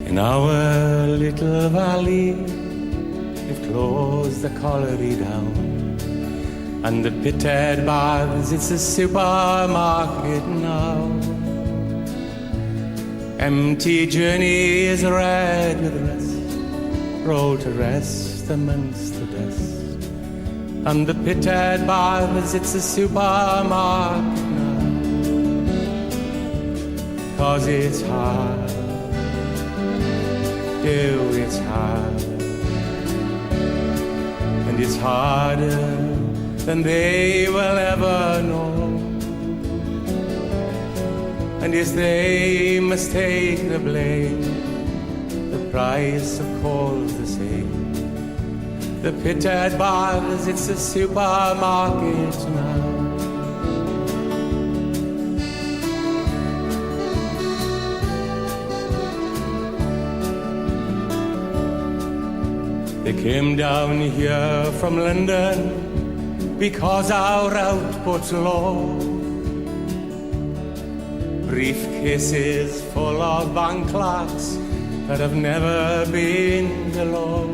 In our little valley, they've closed the colliery down, and the Pithead Baths, it's a supermarket now. Empty journey is red with rust, roll to rest amongst the dust, and the Pithead Baths, it's a supermarket now. 'Cause it's hard, it's hard, and it's harder than they will ever know. And yes, they must take the blame, the price of coal's the same. The Pithead Baths, it's a supermarket now. They came down here from London because our output's low. Briefcases full of bank clerks that have never been below.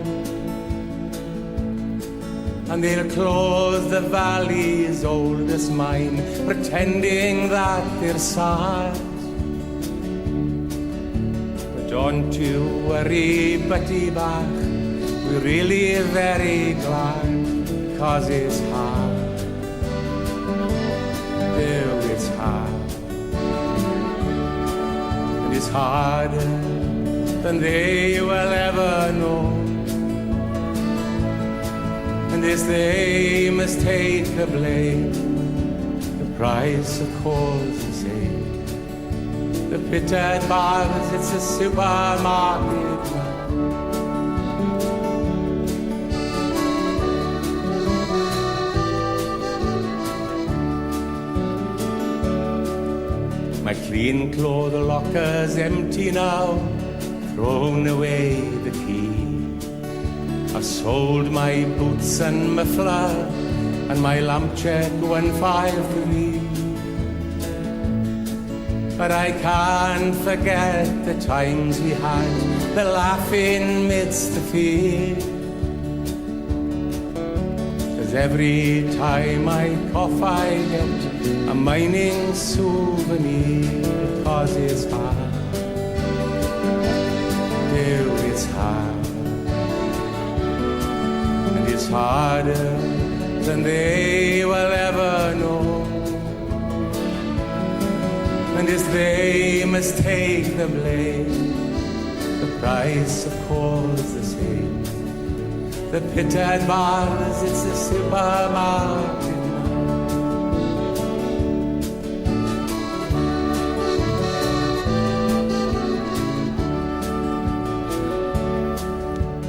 And they'll close the valley's oldest mine, pretending that they're sad. But don't you worry, Betty Bach, we're really very glad, 'cause it's hard, it's hard, and it's harder than they will ever know. And as they must take the blame, the price of coal's the same. The Pithead Baths, it's a supermarket now. My clean clothes locker's empty now, thrown away the key. I've sold my boots and muffler, and my lamp check 153. But I can't forget the times we had, the laughing midst the fear. 'Cause every time I cough I get a mining souvenir. 'Cause it's hard, it's hard, and it's harder than they will ever know. And as they must take the blame, the price of coal's the same. The Pithead Baths, it's a supermarket.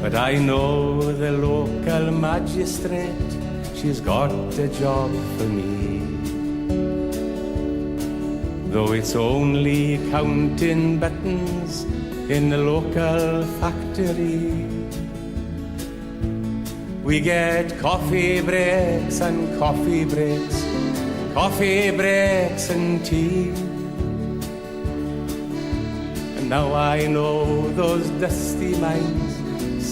But I know the local magistrate, she's got a job for me. Though it's only counting buttons in the local factory. We get coffee breaks and coffee breaks, coffee breaks and tea. And now I know those dusty mines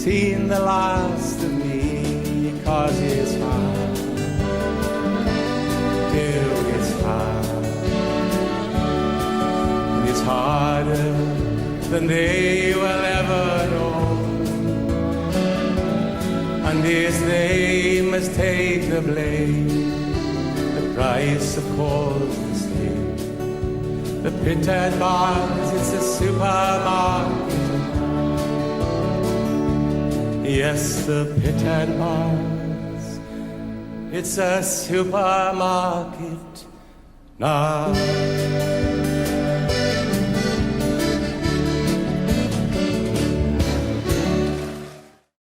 seen the last of me. 'Cause it's hard, it's hard, and it's harder than they will ever know. And as they must take the blame, the price of coal's the same. The Pithead Baths, it's a supermarket. Yes, the Pithead Baths, it's a supermarket now.